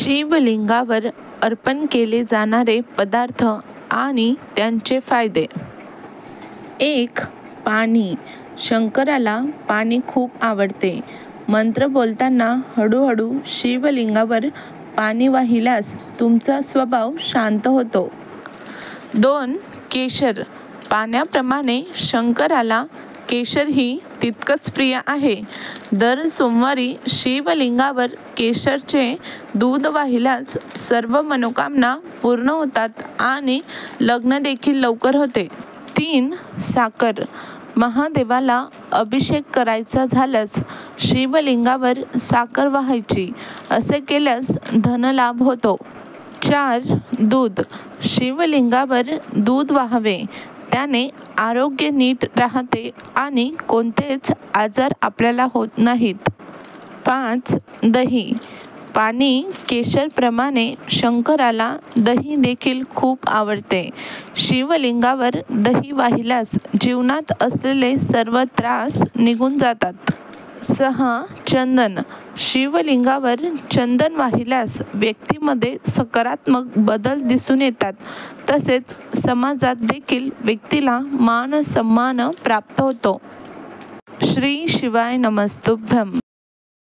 शिवलिंगावर अर्पण केले जाणारे पदार्थ आणि त्यांचे फायदे. 1. पाणी. शंकराला पाणी खूप आवडते. मंत्र बोलताना हळूहळू शिवलिंगावर पाणी वाहिल्यास तुमचा स्वभाव शांत होतो. 2. केशर. पाण्याप्रमाणे शंकराला केशरही तितकंच प्रिय आहे. दर सोमवारी शिवलिंगावर केशरचे दूध वाहिल्यास सर्व मनोकामना पूर्ण होतात आणि लग्न देखील लवकर होते. 3. साखर. महादेवाला अभिषेक करायचा झाल्यास शिवलिंगावर साखर वाहायची. असे केल्यास धनलाभ होतो. 4. दूध. शिवलिंगावर दूध वाहावे. त्याने आरोग्य नीट राहते आणि कोणतेच आजार आपल्याला होत नाहीत. 5. दही. पाणी केशरप्रमाणे शंकराला दही देखील खूप आवडते. शिवलिंगावर दही वाहिल्यास जीवनात असलेले सर्व त्रास निघून जातात. 6. चंदन. शिवलिंगावर चंदन वाहिल्यास व्यक्तीमध्ये सकारात्मक बदल दिसून येतात. तसेच समाजात देखील व्यक्तीला मान सन्मान प्राप्त होतो. श्री शिवाय नमस्तुभ्यं.